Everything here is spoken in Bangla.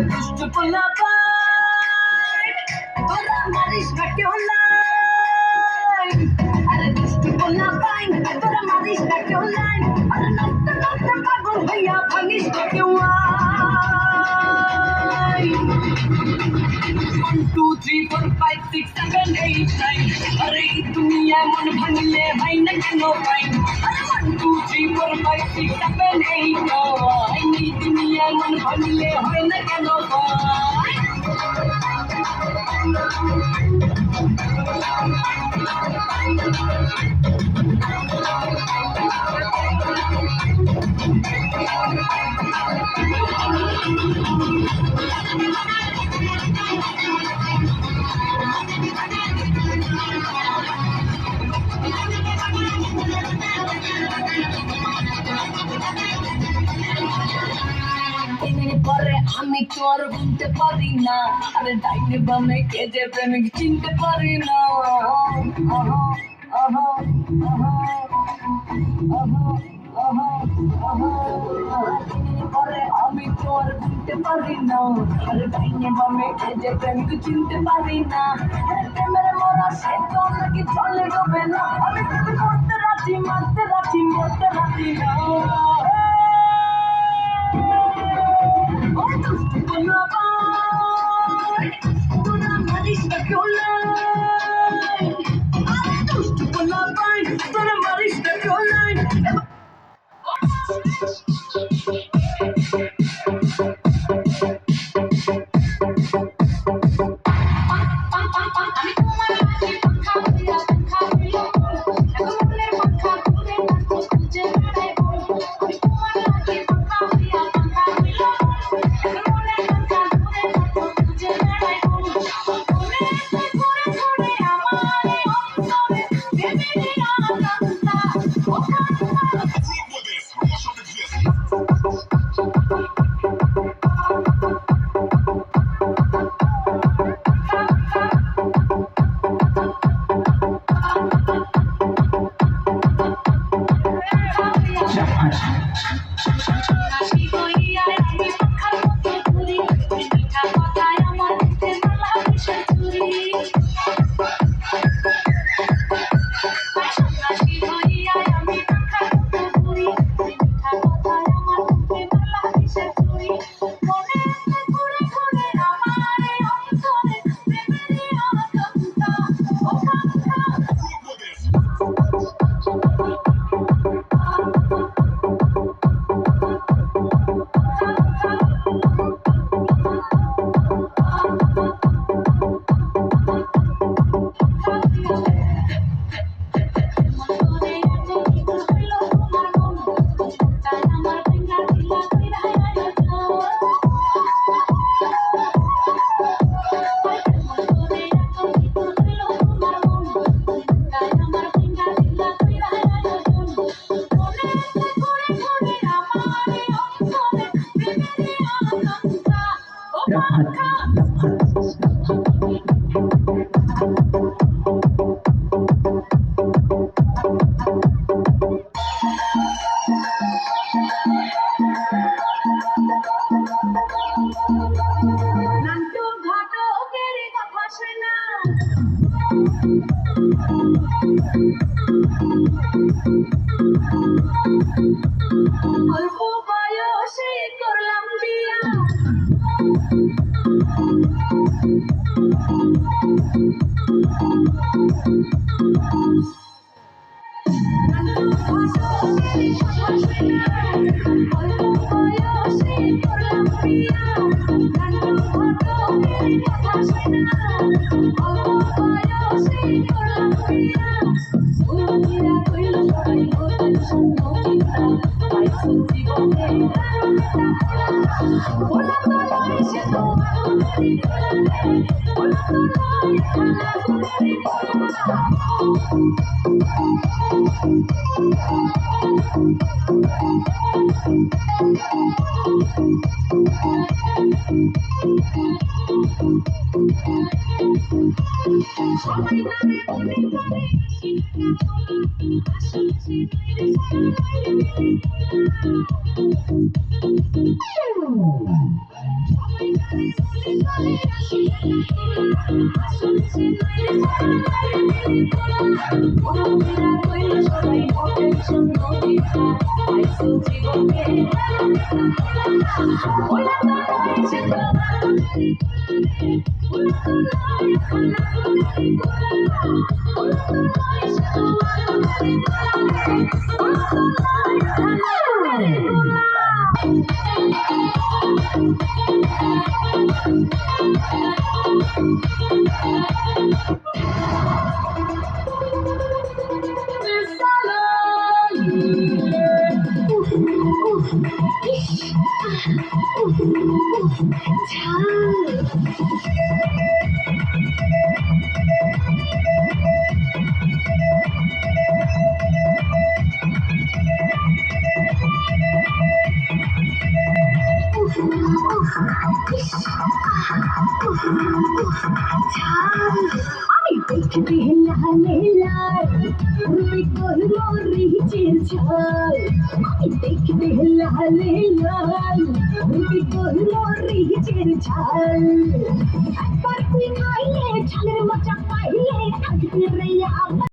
দুষ্ট পোলা পাই তোরা মারিস না কেউ নাই আরে দুষ্ট পোলা পাই তোরা মারিস না কেউ নাই আরে নাচতে নাচতে পাগল হইয়া ভাঙিস না কেউ 1 2 3 4 5 6 7 8 9 अरे दुनिया मन भांगले भाई न केनो भाई अरे 1 2 3 4 5 6 7 8 9 दुनिया मन भांगले भाई न केनो भाई পরে আমি তোর বুঝতে পারি না আরে ডাইনে বামে কে যে প্রেমিক চিনতে পারি না পরে আমি তোর বুঝতে পারি না আরে ডাইনে বামে কে যে প্রেমিক চিনতে পারি না আরে প্রেমের মরা সে তো নাকি চলে ডোবে না আমি তোকে করতে রাখি মারতে রাখি মরতে রাখি না তোরা মারিস না কেউ নাই আরে দুষ্ট পোলা পাই তোরা মারিস না কেউ নাই অল্প বয়সে করলাম বিয়া Hola, সবাই নামে মনে করে আশেপাশে আমি দেখতে লালে লাল রূপে করল রিচের ঝাল আমি দেখতে লালে লাল রূপে করল রিচের ঝাল একবার তুই খাইলে ঝালের মজা পাইলে থাকবে রে আমার